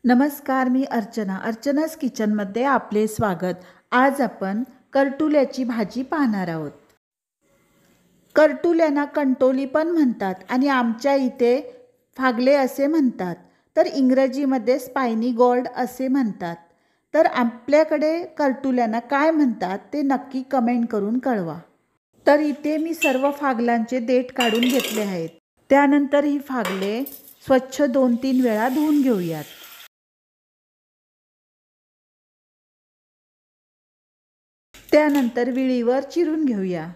नमस्कार, मी अर्चना's किचनमध्ये आपले स्वागत। आज आपण करटुल्याची भाजी पाहणार आहोत। करटुल्यांना कंटोली पण म्हणतात आणि आमच्या इथे फागले असे म्हणतात, तर इंग्रजीमध्ये स्पायनी गोल्ड असे म्हणतात। तर आपल्याकडे करटुल्यांना काय म्हणतात ते नक्की कमेंट करून कळवा। तर इथे मी सर्व फागलांचे देठ काढून घेतले आहेत। त्यानंतर ही फागले स्वच्छ 2-3 वेळा धुवून घेऊयात। त्यानंतर विळीवर चिरून घेऊया।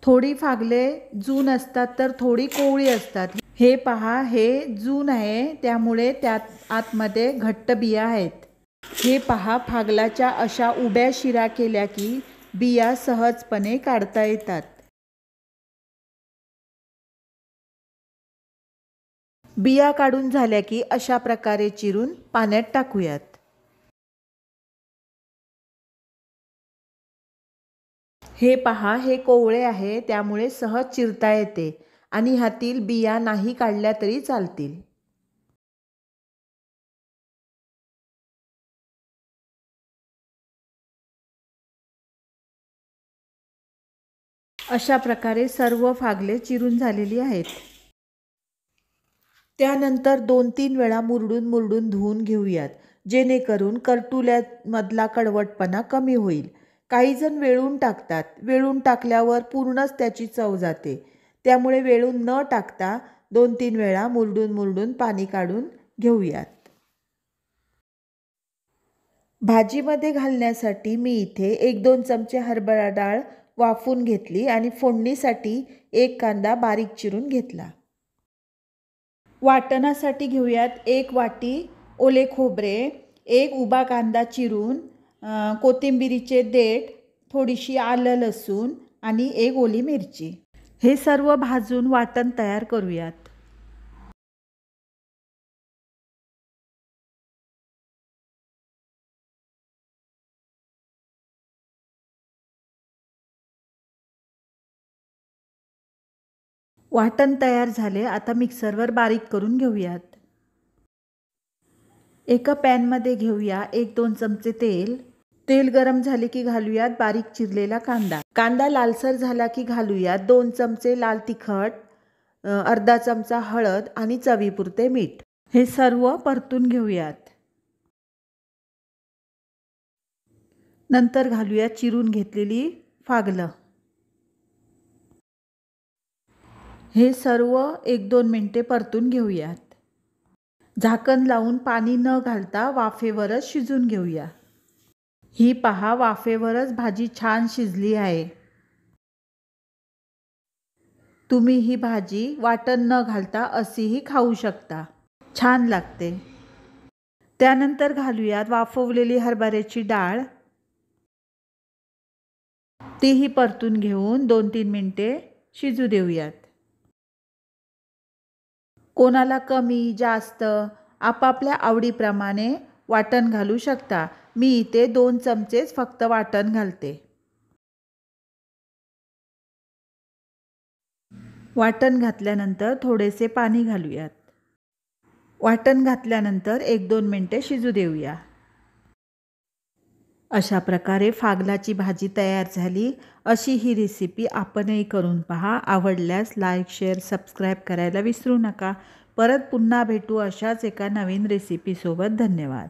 थोडी फागले जून असतात तर थोडी कोवळी असतात। हे पहा, हे जून आहे त्यामुळे त्यात आतमध्ये घट्ट बिया आहेत। हे पहा, फागलाच्या अशा उभ्या शिरा केल्या की बिया सहजपणे काढता येतात। बिया काढून झाल्या की अशा प्रकारे चिरून पाण्यात टाकूयात। हे पहा, हे कोवळे आहे त्यामुळे सहज चिरता येते आणि ह्यातील बिया नाही काढल्या तरी चालतील। अशा प्रकारे सर्व फागले चिरून झालेली आहेत। त्यानंतर 2-3 वेळा मुरडून धुवून घेऊयात, जेणेकरून करटुल्यामधला कडवटपणा कमी होईल। काही जण वेळून टाकतात, वेळून टाकल्यावर पूर्णच त्याची चव जाते। त्यामुळे वेळून न टाकता 2-3 वेळा मुरडून पाणी काढून घेऊयात। भाजीमध्ये घालण्यासाठी मी इथे 1-2 चमचे हरभरा डाळ वाफून घेतली आणि फोडणीसाठी 1 कांदा बारीक चिरून घेतला। वाटणासाठी घेऊयात 1 वाटी ओले खोबरे, 1 उभा कांदा चिरून, कोथिंबीरीचे देठ, थोडीशी आलं लसूण आणि 1 ओली मिरची। हे सर्व भाजून वाटण तयार करूयात। वाटण तयार झाले, आता मिक्सरवर बारीक करून घेऊयात। एका पॅनमध्ये घेऊया 1-2 चमचे तेल। तेल गरम झाले की घालूयात बारीक चिरलेला कांदा। कांदा लालसर झाला की घालूयात 2 चमचे लाल तिखट, अर्धा चमचा हळद आणि चवीपुरते मीठ। हे सर्व परतून घेऊयात। नंतर घालूयात चिरून घेतलेली फागलं। हे सर्व 1-2 मिनिटे परतून घेऊयात। झाकण लावून पाणी न घालता वाफेवरच शिजून घेऊया। ही पहा, वाफेवरच भाजी छान शिजली आहे। तुम्ही ही भाजी वाटण न घालता अशीही खाऊ शकता, छान लागते। त्यानंतर घालूयात वाफवलेली हरभऱ्याची डाळ। तीही परतून घेऊन 2-3 मिनिटे शिजू देऊयात। कोणाला कमी जास्त आपापल्या आवडीप्रमाणे वाटण घालू शकता। मी इथे 2 चमचेच फक्त वाटण घालते। वाटण घातल्यानंतर थोडेसे पाणी घालूयात। वाटण घातल्यानंतर 1-2 मिनिटे शिजू देऊया। अशा प्रकारे फागलाची भाजी तयार झाली। अशी ही रेसिपी आपणही करून पहा। आवडल्यास लाईक, शेअर, सबस्क्राईब करायला विसरू नका। परत पुन्हा भेटू अशाच एका नवीन रेसिपीसोबत। धन्यवाद।